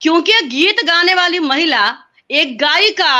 क्योंकि गीत गाने वाली महिला एक गायिका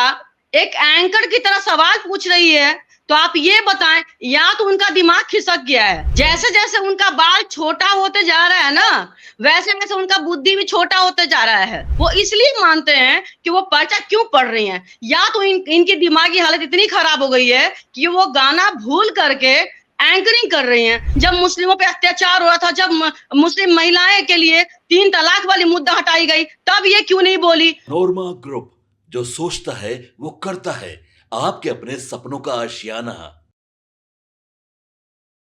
एक एंकर की तरह सवाल पूछ रही है। तो आप ये बताएं, या तो उनका दिमाग खिसक गया है, जैसे जैसे उनका बाल छोटा होते जा रहा है ना, वैसे वैसे उनका बुद्धि भी छोटा होते जा रहा है। वो इसलिए मानते हैं कि वो पर्चा क्यों पढ़ रही हैं। या तो इनकी दिमागी हालत इतनी खराब हो गई है कि वो गाना भूल करके एंकरिंग कर रही हैं। जब मुस्लिमों पे अत्याचार हो रहा था, जब मुस्लिम महिलाएं के लिए 3 तलाक वाली मुद्दा हटाई गई, तब ये क्यों नहीं बोली। नोरमा ग्रुप, जो सोचता है वो करता है। आपके अपने सपनों का आशियाना।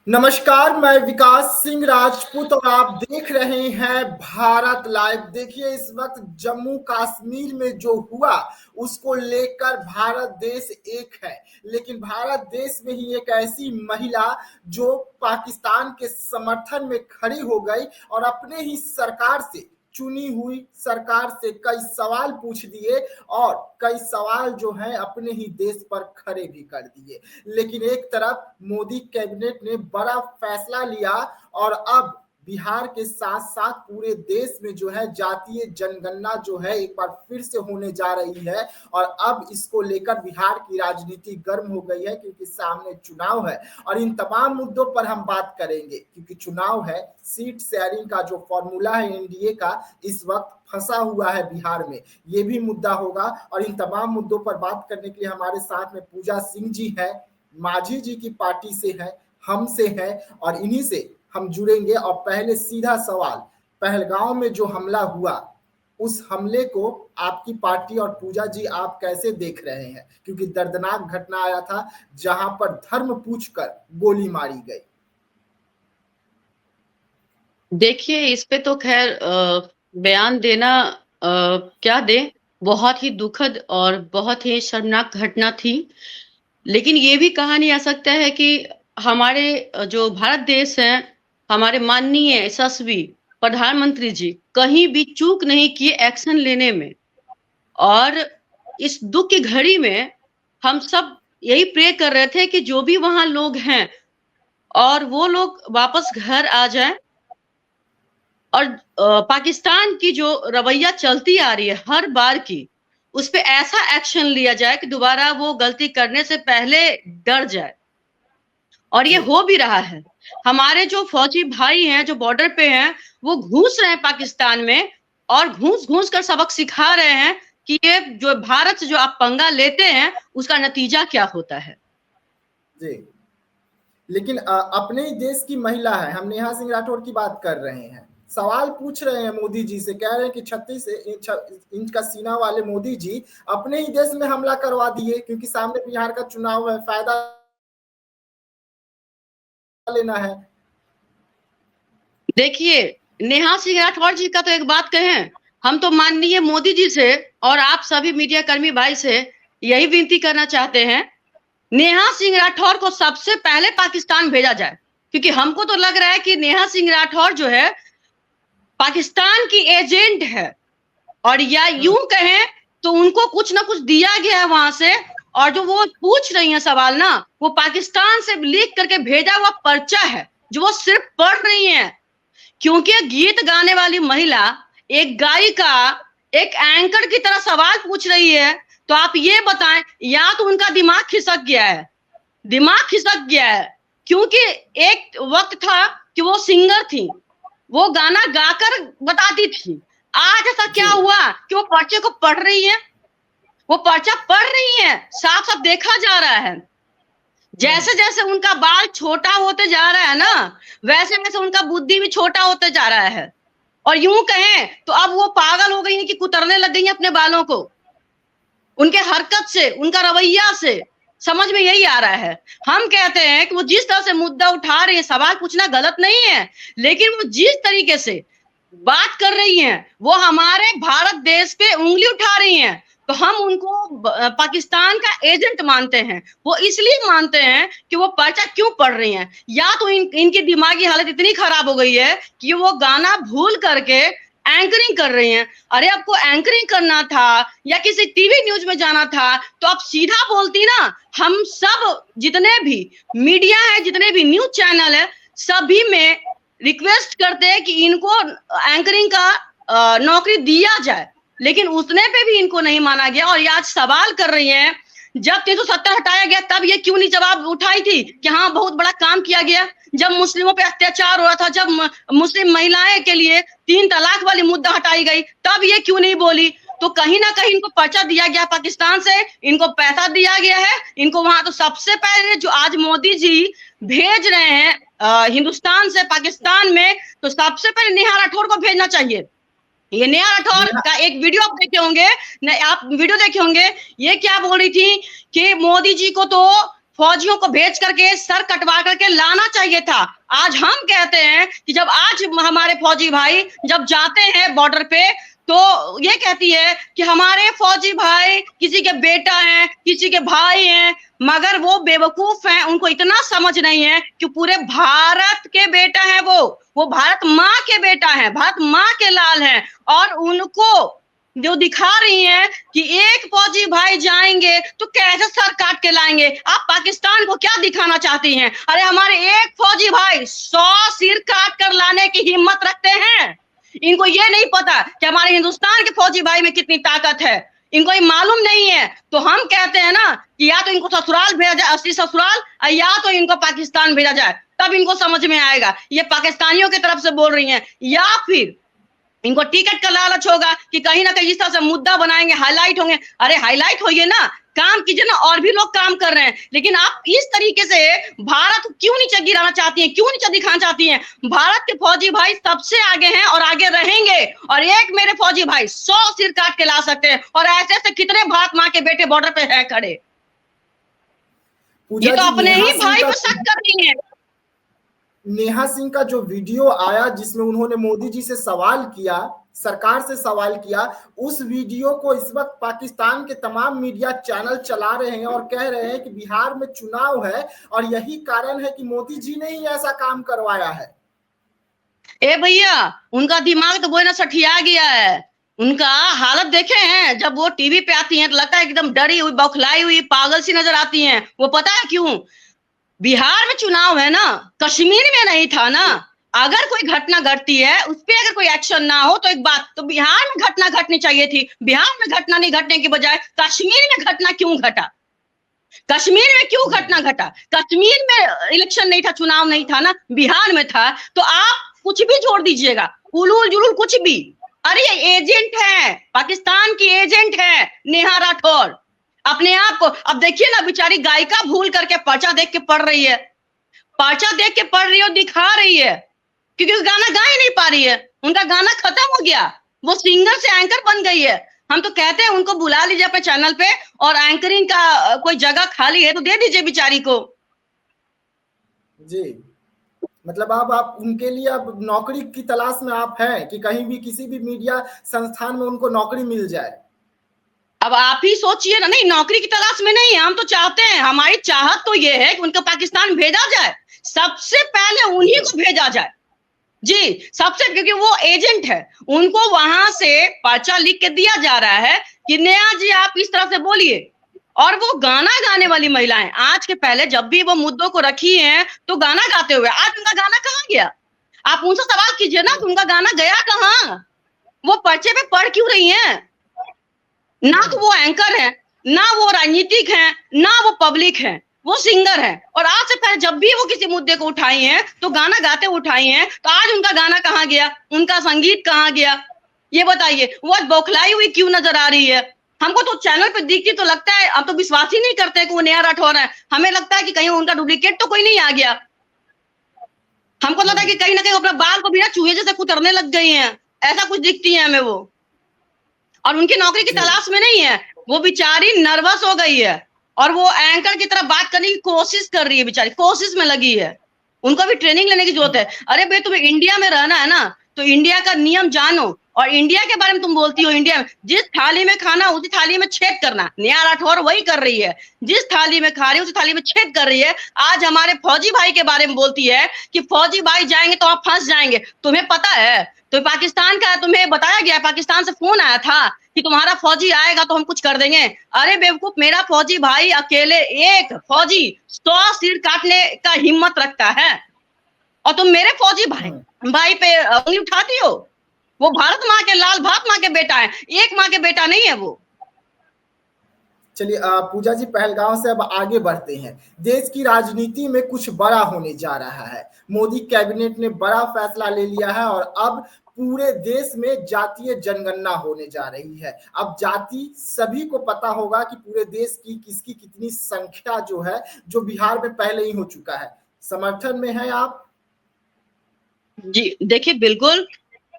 नमस्कार, मैं विकास सिंह राजपूत और आप देख रहे हैं भारत लाइव। देखिए, इस वक्त जम्मू कश्मीर में जो हुआ उसको लेकर भारत देश एक है, लेकिन भारत देश में ही एक ऐसी महिला जो पाकिस्तान के समर्थन में खड़ी हो गई और अपने ही सरकार से, चुनी हुई सरकार से कई सवाल पूछ दिए और कई सवाल जो हैं अपने ही देश पर खड़े भी कर दिए। लेकिन एक तरफ मोदी कैबिनेट ने बड़ा फैसला लिया और अब बिहार के साथ साथ पूरे देश में जो है जातीय जनगणना जो है एक बार फिर से होने जा रही है। और अब इसको लेकर बिहार की राजनीति गर्म हो गई है, क्योंकि सामने चुनाव है और इन तमाम मुद्दों पर हम बात करेंगे। क्योंकि चुनाव है, सीट शेयरिंग का जो फॉर्मूला है एनडीए का इस वक्त फंसा हुआ है बिहार में, ये भी मुद्दा होगा। और इन तमाम मुद्दों पर बात करने के लिए हमारे साथ में पूजा सिंह जी है, माझी जी की पार्टी से है, हमसे है, और इन्हीं से हम जुड़ेंगे। और पहले सीधा सवाल, पहलगांव में जो हमला हुआ उस हमले को आपकी पार्टी और पूजा जी आप कैसे देख रहे हैं? क्योंकि दर्दनाक घटना आया था जहां पर धर्म पूछकर गोली मारी गई। देखिए, इस पे तो खैर बयान देना क्या दे, बहुत ही दुखद और बहुत ही शर्मनाक घटना थी। लेकिन ये भी कहा नहीं जा सकता है कि हमारे जो भारत देश है, हमारे माननीय यशस्वी प्रधानमंत्री जी कहीं भी चूक नहीं किए एक्शन लेने में। और इस दुख की घड़ी में हम सब यही प्रे कर रहे थे कि जो भी वहां लोग हैं और वो लोग वापस घर आ जाएं। और पाकिस्तान की जो रवैया चलती आ रही है हर बार की, उस पे ऐसा एक्शन लिया जाए कि दोबारा वो गलती करने से पहले डर जाए। और ये हो भी रहा है। हमारे जो फौजी भाई हैं जो बॉर्डर पे हैं, वो घुस रहे हैं पाकिस्तान में और घुस घुस कर सबक सिखा रहे हैं कि ये जो भारत से जो आप पंगा लेते हैं उसका नतीजा क्या होता है। जी, लेकिन अपने ही देश की महिला है, हम नेहा सिंह राठौर की बात कर रहे हैं, सवाल पूछ रहे हैं मोदी जी से, कह रहे हैं कि 36 इंच का सीना वाले मोदी जी अपने ही देश में हमला करवा दिए, क्योंकि सामने बिहार का चुनाव है, फायदा लेना है। देखिए, नेहा सिंह राठौर जी का तो एक बात कहें, हम तो माननीय मोदी जी से और आप सभी मीडिया कर्मी भाई से यही विनती करना चाहते हैं, नेहा सिंह राठौर को सबसे पहले पाकिस्तान भेजा जाए। क्योंकि हमको तो लग रहा है कि नेहा सिंह राठौर जो है पाकिस्तान की एजेंट है, और या यूं कहें तो उनको कुछ ना कुछ दिया गया है वहां से। और जो वो पूछ रही हैं सवाल ना, वो पाकिस्तान से लिख करके भेजा हुआ पर्चा है जो वो सिर्फ पढ़ रही हैं। क्योंकि गीत गाने वाली महिला एक गायिका एक एंकर की तरह सवाल पूछ रही है। तो आप ये बताएं, या तो उनका दिमाग खिसक गया है, दिमाग खिसक गया है। क्योंकि एक वक्त था कि वो सिंगर थी, वो गाना गाकर बताती थी। आज ऐसा क्या हुआ कि वो पर्चे को पढ़ रही है, वो पर्चा पढ़ रही है, साफ साफ देखा जा रहा है। जैसे जैसे उनका बाल छोटा होते जा रहा है ना, वैसे वैसे उनका बुद्धि भी छोटा होते जा रहा है। और यूं कहें तो अब वो पागल हो गई है कि कुतरने लग गई है अपने बालों को। उनके हरकत से, उनका रवैया से समझ में यही आ रहा है। हम कहते हैं कि वो जिस तरह से मुद्दा उठा रही है, सवाल पूछना गलत नहीं है, लेकिन वो जिस तरीके से बात कर रही हैं, वो हमारे भारत देश पे उंगली उठा रही हैं। तो हम उनको पाकिस्तान का एजेंट मानते हैं। वो इसलिए मानते हैं कि वो पर्चा क्यों पढ़ रही हैं। या तो इनकी दिमागी हालत इतनी खराब हो गई है कि वो गाना भूल करके एंकरिंग कर रही हैं। अरे आपको एंकरिंग करना था या किसी टीवी न्यूज में जाना था तो आप सीधा बोलती ना। हम सब जितने भी मीडिया है, जितने भी न्यूज चैनल है, सभी में रिक्वेस्ट करते हैं कि इनको एंकरिंग का नौकरी दिया जाए, लेकिन उसने पे भी इनको नहीं माना गया। और ये आज सवाल कर रही हैं, जब 370 हटाया गया तब ये क्यों नहीं जवाब उठाई थी कि हाँ बहुत बड़ा काम किया गया। जब मुस्लिमों पे अत्याचार हो रहा था, जब मुस्लिम महिलाएं के लिए 3 तलाक वाली मुद्दा हटाई गई, तब ये क्यों नहीं बोली। तो कहीं ना कहीं इनको पर्चा दिया गया पाकिस्तान से, इनको पैसा दिया गया है, इनको वहां। तो सबसे पहले जो आज मोदी जी भेज रहे हैं हिंदुस्तान से पाकिस्तान में, तो सबसे पहले नेहा राठौर को भेजना चाहिए। ये नेहा राठौर का एक वीडियो आप देखे होंगे, आप वीडियो देखे होंगे, ये क्या बोल रही थी कि मोदी जी को तो फौजियों को भेज करके सर कटवा करके लाना चाहिए था। आज हम कहते हैं कि जब आज हमारे फौजी भाई जब जाते हैं बॉर्डर पे, तो ये कहती है कि हमारे फौजी भाई किसी के बेटा हैं, किसी के भाई हैं, मगर वो बेवकूफ हैं, उनको इतना समझ नहीं है कि पूरे भारत के बेटा है, वो भारत माँ के बेटा है, भारत माँ के लाल हैं। और उनको जो दिखा रही हैं कि एक फौजी भाई जाएंगे तो कैसे सर काट के लाएंगे। आप पाकिस्तान को क्या दिखाना चाहती हैं? अरे हमारे एक फौजी भाई 100 सिर काट कर लाने की हिम्मत रखते हैं। इनको ये नहीं पता कि हमारे हिंदुस्तान के फौजी भाई में कितनी ताकत है, इनको ये मालूम नहीं है। तो हम कहते हैं ना कि या तो इनको ससुराल भेजा जाए, असली ससुराल, या तो इनको पाकिस्तान भेजा जाए, तब इनको समझ में आएगा। ये पाकिस्तानियों की तरफ से बोल रही हैं, या फिर इनको टिकट का लालच होगा कि कहीं ना कहीं इस तरह से मुद्दा बनाएंगे, हाईलाइट होंगे। अरे हाईलाइट होइए ना, काम कीजिए ना, और भी लोग काम कर रहे हैं। लेकिन आप इस तरीके से भारत क्यों नीचे गिराना चाहती हैं, क्यों नीचे दिखाना चाहती हैं? भारत के फौजी भाई सबसे आगे हैं और आगे रहेंगे। और एक मेरे फौजी भाई 100 सिर काट के ला सकते हैं। और ऐसे ऐसे कितने भारत माँ के बेटे बॉर्डर पे है खड़े। ये तो अपने ही भाई को शक कर रही है। नेहा सिंह का जो वीडियो आया जिसमें उन्होंने मोदी जी से सवाल किया, सरकार से सवाल किया, उस वीडियो को इस वक्त पाकिस्तान के तमाम मीडिया चैनल चला रहे हैं और कह रहे हैं कि बिहार में चुनाव है और यही कारण है कि मोदी जी ने ही ऐसा काम करवाया है। ए भैया, उनका दिमाग तो वो ना सठिया गया है। उनका हालत देखे हैं, जब वो टीवी पे आती हैं तो लगता है एकदम डरी हुई, बौखलाई हुई, पागल सी नजर आती हैं। वो पता है क्यों? बिहार में चुनाव है ना, कश्मीर में नहीं था ना। अगर कोई घटना घटती है, उस पर अगर कोई एक्शन ना हो तो एक बात, तो बिहार में घटना घटनी चाहिए थी। बिहार में घटना नहीं घटने के बजाय कश्मीर में घटना क्यों घटा? कश्मीर में क्यों घटना घटा? कश्मीर में इलेक्शन नहीं था, चुनाव नहीं था ना, बिहार में था। तो आप कुछ भी जोड़ दीजिएगा, उलूल जुलूल कुछ भी। अरे ये एजेंट है, पाकिस्तान की एजेंट है नेहा राठौर। अपने आप को अब देखिए ना, बेचारी गायिका भूल करके पर्चा देख के पढ़ रही है, पर्चा देख के पढ़ रही है और दिखा रही है, क्योंकि गाना गा ही नहीं पा रही है। उनका गाना खत्म हो गया, वो सिंगर से एंकर बन गई है। हम तो कहते हैं उनको बुला लीजिए अपने चैनल पे, और एंकरिंग का कोई जगह खाली है तो दे दीजिए बेचारी को। जी, मतलब आप उनके लिए अब नौकरी की तलाश में आप हैं कि कहीं भी किसी भी मीडिया संस्थान में उनको नौकरी मिल जाए। अब आप ही सोचिए ना। नहीं, नौकरी की तलाश में नहीं है, हम तो चाहते हैं, हमारी चाहत तो ये है कि उनको पाकिस्तान भेजा जाए, सबसे पहले उन्हीं को भेजा जाए जी, सबसे, क्योंकि वो एजेंट है। उनको वहां से पर्चा लिख के दिया जा रहा है कि नेहा जी आप इस तरह से बोलिए। और वो गाना गाने वाली महिलाएं आज के पहले जब भी वो मुद्दों को रखी हैं तो गाना गाते हुए, आज उनका गाना कहाँ गया? आप उनसे सवाल कीजिए ना कि उनका गाना गया कहाँ? वो पर्चे पे पढ़ क्यों रही हैं? ना तो वो एंकर है, ना वो राजनीतिक है, ना वो पब्लिक है, वो सिंगर है। और आज से पहले जब भी वो किसी मुद्दे को उठाई हैं तो गाना गाते उठाई हैं। तो आज उनका गाना कहाँ गया? उनका संगीत कहाँ गया? ये बताइए। वो बौखलाई हुई क्यों नजर आ रही है? हमको तो चैनल पे दिखती तो लगता है, हम तो विश्वास ही नहीं करते कि वो नेहा राठौर है। हमें लगता है कि कहीं उनका डुप्लीकेट तो कोई नहीं आ गया। हमको लगता है कि कहीं ना कहीं अपने बाल को बिना चूहे जैसे कुतरने लग गई हैं, ऐसा कुछ दिखती है हमें वो। और उनकी नौकरी की तलाश में नहीं है, वो बेचारी नर्वस हो गई है और वो एंकर की तरह बात करने की कोशिश कर रही है, बेचारी कोशिश में लगी है। उनको भी ट्रेनिंग लेने की जरूरत है। अरे भाई, तुम्हें इंडिया में रहना है ना, तो इंडिया का नियम जानो। और इंडिया के बारे में तुम बोलती हो, इंडिया में जिस थाली में खाना उसी थाली में छेद करना। नेहा राठौर वही कर रही है, जिस थाली में खा रही है उसी थाली में छेद कर रही है। आज हमारे फौजी भाई के बारे में बोलती है कि फौजी भाई जाएंगे तो आप फंस जाएंगे। तुम्हें पता है, तो पाकिस्तान का तुम्हें बताया गया, पाकिस्तान से फोन आया था कि तुम्हारा फौजी आएगा तो हम कुछ कर देंगे। अरे बेवकूफ, मेरा फौजी भाई अकेले एक फौजी 100 सिर काटने का हिम्मत रखता है, और तुम मेरे फौजी भाई पे उंगली उठाती हो। वो भारत माँ के लाल, भारत माँ के बेटा है, एक माँ के बेटा नहीं है वो। चलिए पूजा जी, पहलगांव से अब आगे बढ़ते हैं। देश की राजनीति में कुछ बड़ा होने जा रहा है। मोदी कैबिनेट ने बड़ा फैसला ले लिया है और अब पूरे देश में जातीय जनगणना होने जा रही है। अब जाति सभी को पता होगा कि पूरे देश की किसकी कितनी संख्या जो है, जो बिहार में पहले ही हो चुका है। समर्थन में है आप? जी देखिए, बिल्कुल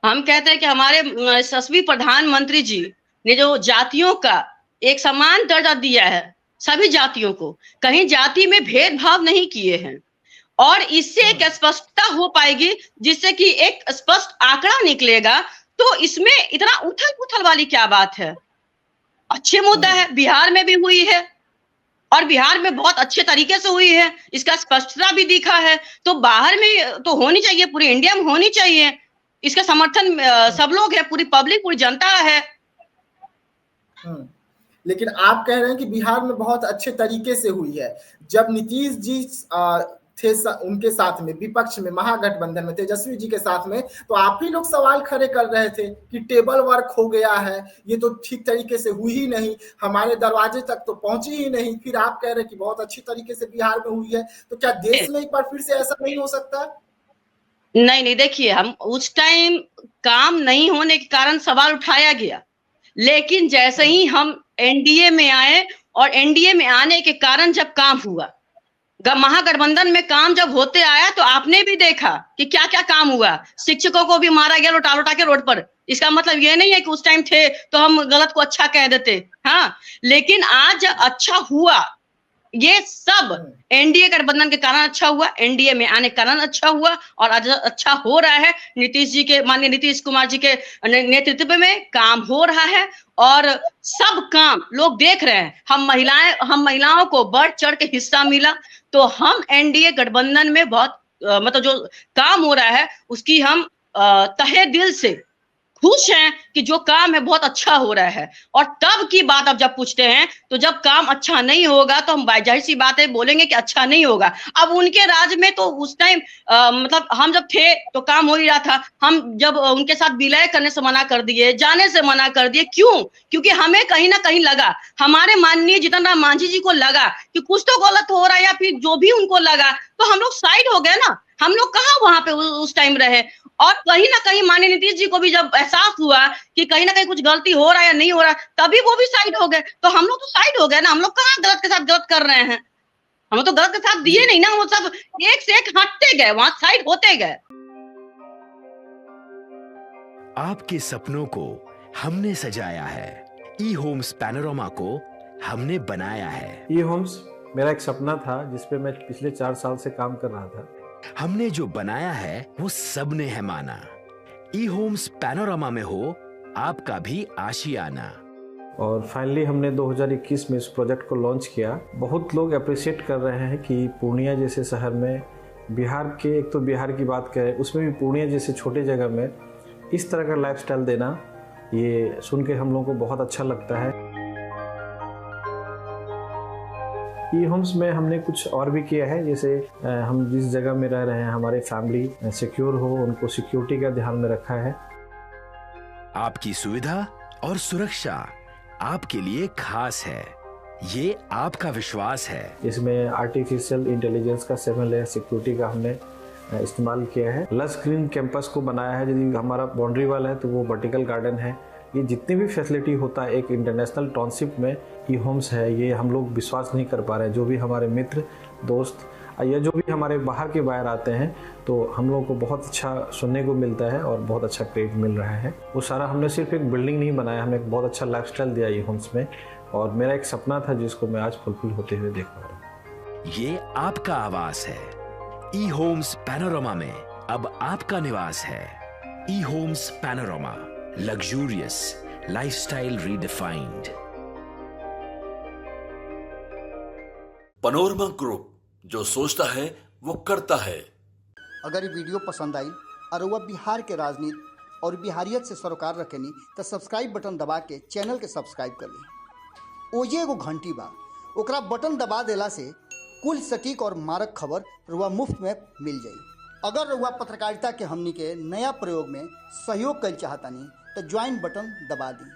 हम कहते हैं कि हमारे यशस्वी प्रधानमंत्री जी ने जो जातियों का एक समान दर्जा दिया है, सभी जातियों को, कहीं जाति में भेदभाव नहीं किए हैं, और इससे एक स्पष्टता हो पाएगी, जिससे कि एक स्पष्ट आंकड़ा निकलेगा। तो इसमें इतना उथल पुथल वाली क्या बात है? अच्छे मुद्दा है, बिहार में भी हुई है और बिहार में बहुत अच्छे तरीके से हुई है, इसका स्पष्टता भी दिखा है। तो बाहर में तो होनी चाहिए, पूरे इंडिया में होनी चाहिए। इसका समर्थन सब लोग है, पूरी पब्लिक, पूरी जनता है। लेकिन आप कह रहे हैं कि बिहार में बहुत अच्छे तरीके से हुई है। जब नीतीश जी थे उनके साथ में, विपक्ष में, महागठबंधन में, तेजस्वी जी के साथ में, तो आप ही लोग सवाल खड़े कर रहे थे कि टेबल वर्क हो गया है, ये तो ठीक तरीके से हुई ही नहीं, हमारे दरवाजे तक तो पहुंची ही नहीं। फिर आप कह रहे हैं कि बहुत अच्छी तरीके से बिहार में हुई है। तो क्या देश में एक बार फिर से ऐसा नहीं हो सकता? नहीं, देखिए, हम उस टाइम काम नहीं होने के कारण सवाल उठाया गया, लेकिन जैसे ही हम एनडीए में आए और एनडीए में आने के कारण जब काम हुआ, महागठबंधन में काम जब होते आया, तो आपने भी देखा कि क्या क्या काम हुआ। शिक्षकों को भी मारा गया लौटा लौटा के रोड पर। इसका मतलब ये नहीं है कि उस टाइम थे तो हम गलत को अच्छा कह देते, हाँ, लेकिन आज अच्छा हुआ। ये सब एनडीए गठबंधन के कारण अच्छा हुआ, एनडीए में आने के कारण अच्छा हुआ, और आज अच्छा हो रहा है। नीतीश जी के, माननीय नीतीश कुमार जी के नेतृत्व में काम हो रहा है, और सब काम लोग देख रहे हैं। हम महिलाओं को बढ़ चढ़ के हिस्सा मिला। तो हम एनडीए गठबंधन में बहुत मतलब जो काम हो रहा है उसकी हम तहे दिल से खुश हैं कि जो काम है बहुत अच्छा हो रहा है। और तब की बात अब जब पूछते हैं, तो जब काम अच्छा नहीं होगा तो हम जाहिर सी बात है बोलेंगे कि अच्छा नहीं होगा। अब उनके राज में तो उस टाइम मतलब हम जब थे तो काम हो ही रहा था। हम जब उनके साथ विलय करने से मना कर दिए, जाने से मना कर दिए, क्यों? क्योंकि हमें कहीं ना कहीं लगा, हमारे माननीय जीतन राम मांझी जी को लगा कि कुछ तो गलत हो रहा है, या फिर जो भी उनको लगा, तो हम लोग साइड हो गए ना। हम लोग कहाँ वहां पे उस टाइम रहे। और कहीं ना कहीं माननीय नीतीश जी को भी जब एहसास हुआ कि कहीं ना कहीं कुछ गलती हो रहा है या नहीं हो रहा, तभी वो भी साइड हो गए। तो हम लोग तो साइड हो गए ना। हम लोग कहाँ गलत के साथ गलत कर रहे हैं? हम लोग तो गलत के साथ दिए नहीं ना, वो सब एक से एक हटते गए, वहां साइड होते गए। आपके सपनों को हमने सजाया है, ई होम्स पैनोरामा को हमने बनाया है। ई होम्स मेरा एक सपना था जिसपे मैं पिछले 4 साल से काम कर रहा था। हमने जो बनाया है वो सबने है माना। ई होम्स पैनोरामा में हो आपका भी आशियाना। और फाइनली हमने 2021 में इस प्रोजेक्ट को लॉन्च किया। बहुत लोग अप्रिशिएट कर रहे हैं कि पूर्णिया जैसे शहर में, बिहार के, एक तो बिहार की बात करें उसमें भी पूर्णिया जैसे छोटे जगह में इस तरह का लाइफस्टाइल देना, ये सुन के हम लोगों को बहुत अच्छा लगता है। ई होम्स में हमने कुछ और भी किया है, जैसे हम जिस जगह में रह रहे हैं हमारे फैमिली सिक्योर हो, उनको सिक्योरिटी का ध्यान में रखा है। आपकी सुविधा और सुरक्षा आपके लिए खास है, ये आपका विश्वास है। इसमें आर्टिफिशियल इंटेलिजेंस का 7 लेयर सिक्योरिटी का हमने इस्तेमाल किया है। लस ग्रीन कैंपस को बनाया है। यदि हमारा बाउंड्री वाल है तो वो वर्टिकल गार्डन है। ये जितनी भी फैसिलिटी होता है एक इंटरनेशनल टाउनशिप में, ई होम्स है, ये हम लोग विश्वास नहीं कर पा रहे हैं। जो भी हमारे मित्र, दोस्त या जो भी हमारे बाहर के बाहर आते हैं, तो हम लोगों को बहुत अच्छा सुनने को मिलता है और बहुत अच्छा क्रेडिट मिल रहा है। वो सारा हमने सिर्फ एक बिल्डिंग नहीं बनाया, हमने एक बहुत अच्छा लाइफस्टाइल दिया ई होम्स में, और मेरा एक सपना था जिसको मैं आज फुलफिल होते हुए देख पा रहा हूँ। ये आपका आवास है। ई होम्स पैनोरामा में अब आपका निवास है। E homes panorama, luxurious lifestyle redefined. Panorama group, जो सोचता है वो करता है। अगर ये वीडियो पसंद आई और वह बिहार के राजनीति और बिहारियत से सरोकार रखेनी तो सब्सक्राइब बटन दबा के चैनल के सब्सक्राइब कर ली। ओजे एगो घंटी बा, ओकरा बटन दबा देला से कुल सटीक और मारक खबर रुआ मुफ्त में मिल जाई। अगर रउआ पत्रकारिता के हमनी के नया प्रयोग में सहयोग कर चाहतानी तो ज्वाइन बटन दबा दी